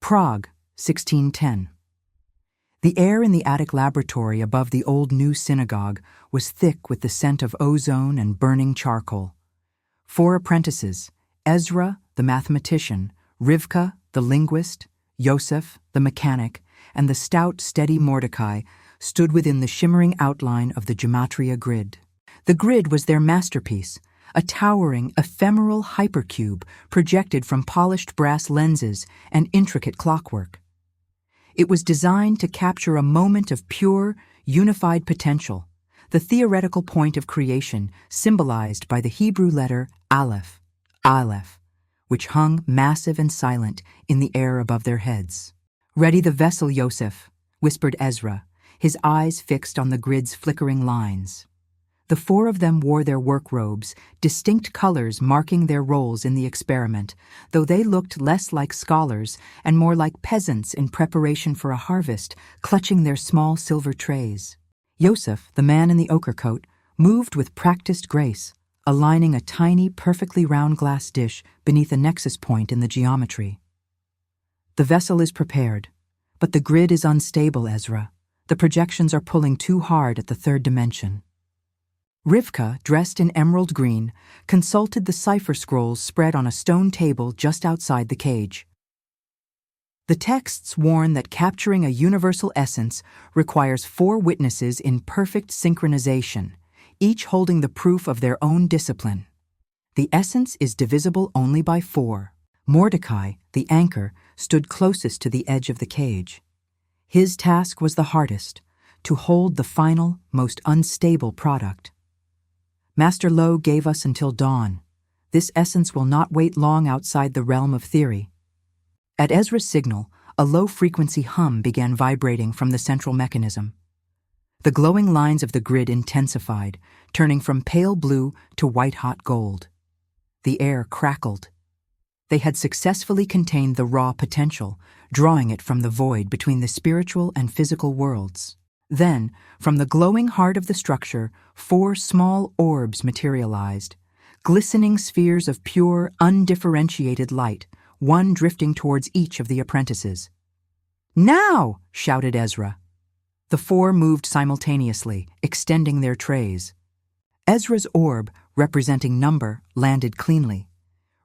Prague, 1610. The air in the attic laboratory above the old new synagogue was thick with the scent of ozone and burning charcoal. 4 apprentices, Ezra, the mathematician, Rivka, the linguist, Yosef, the mechanic, and the stout, steady Mordecai, stood within the shimmering outline of the Gematria Grid. The grid was their masterpiece, a towering, ephemeral hypercube projected from polished brass lenses and intricate clockwork. It was designed to capture a moment of pure, unified potential, the theoretical point of creation symbolized by the Hebrew letter Aleph, which hung massive and silent in the air above their heads. "Ready the vessel, Yosef," whispered Ezra, his eyes fixed on the grid's flickering lines. The 4 of them wore their work robes, distinct colors marking their roles in the experiment, though they looked less like scholars and more like peasants in preparation for a harvest, clutching their small silver trays. Yosef, the man in the ochre coat, moved with practiced grace, aligning a tiny, perfectly round glass dish beneath a nexus point in the geometry. "The vessel is prepared, but the grid is unstable, Ezra. The projections are pulling too hard at the 3rd dimension." Rivka, dressed in emerald green, consulted the cipher scrolls spread on a stone table just outside the cage. The texts warn that capturing a universal essence requires 4 witnesses in perfect synchronization, each holding the proof of their own discipline. The essence is divisible only by 4. Mordecai, the anchor, stood closest to the edge of the cage. His task was the hardest, to hold the final, most unstable product. "Master Loew gave us until dawn. This essence will not wait long outside the realm of theory." At Ezra's signal, a low-frequency hum began vibrating from the central mechanism. The glowing lines of the grid intensified, turning from pale blue to white-hot gold. The air crackled. They had successfully contained the raw potential, drawing it from the void between the spiritual and physical worlds. Then, from the glowing heart of the structure, 4 small orbs materialized, glistening spheres of pure, undifferentiated light, one drifting towards each of the apprentices. "Now!" shouted Ezra. The 4 moved simultaneously, extending their trays. Ezra's orb, representing number, landed cleanly.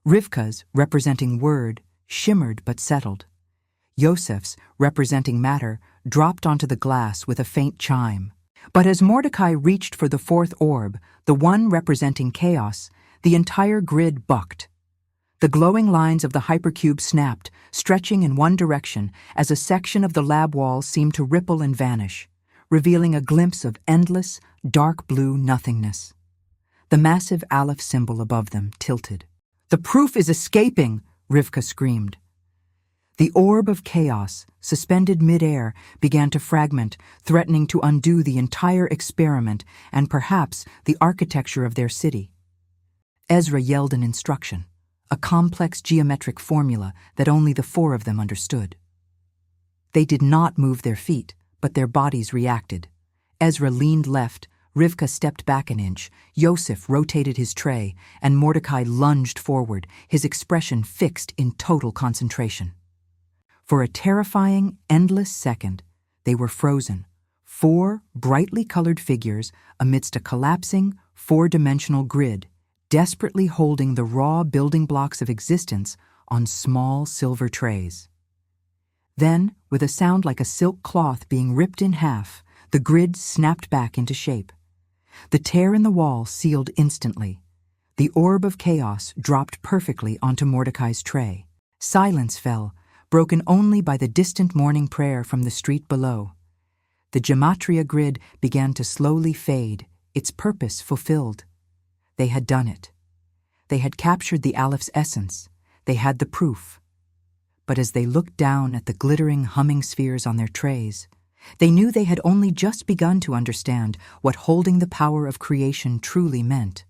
Rivka's, representing word, shimmered but settled. Yosef's, representing matter, dropped onto the glass with a faint chime. But as Mordecai reached for the 4th orb, the one representing chaos, the entire grid bucked. The glowing lines of the hypercube snapped, stretching in one direction as a section of the lab wall seemed to ripple and vanish, revealing a glimpse of endless, dark blue nothingness. The massive Aleph symbol above them tilted. "The proof is escaping!" Rivka screamed. The orb of chaos, suspended mid-air, began to fragment, threatening to undo the entire experiment and perhaps the architecture of their city. Ezra yelled an instruction, a complex geometric formula that only the 4 of them understood. They did not move their feet, but their bodies reacted. Ezra leaned left, Rivka stepped back an inch, Yosef rotated his tray, and Mordecai lunged forward, his expression fixed in total concentration. For a terrifying, endless second, they were frozen, 4 brightly colored figures amidst a collapsing, 4-dimensional grid, desperately holding the raw building blocks of existence on small silver trays. Then, with a sound like a silk cloth being ripped in half, the grid snapped back into shape. The tear in the wall sealed instantly. The orb of chaos dropped perfectly onto Mordecai's tray. Silence fell, broken only by the distant morning prayer from the street below. The Gematria Grid began to slowly fade, its purpose fulfilled. They had done it. They had captured the Aleph's essence. They had the proof. But as they looked down at the glittering, humming spheres on their trays, they knew they had only just begun to understand what holding the power of creation truly meant.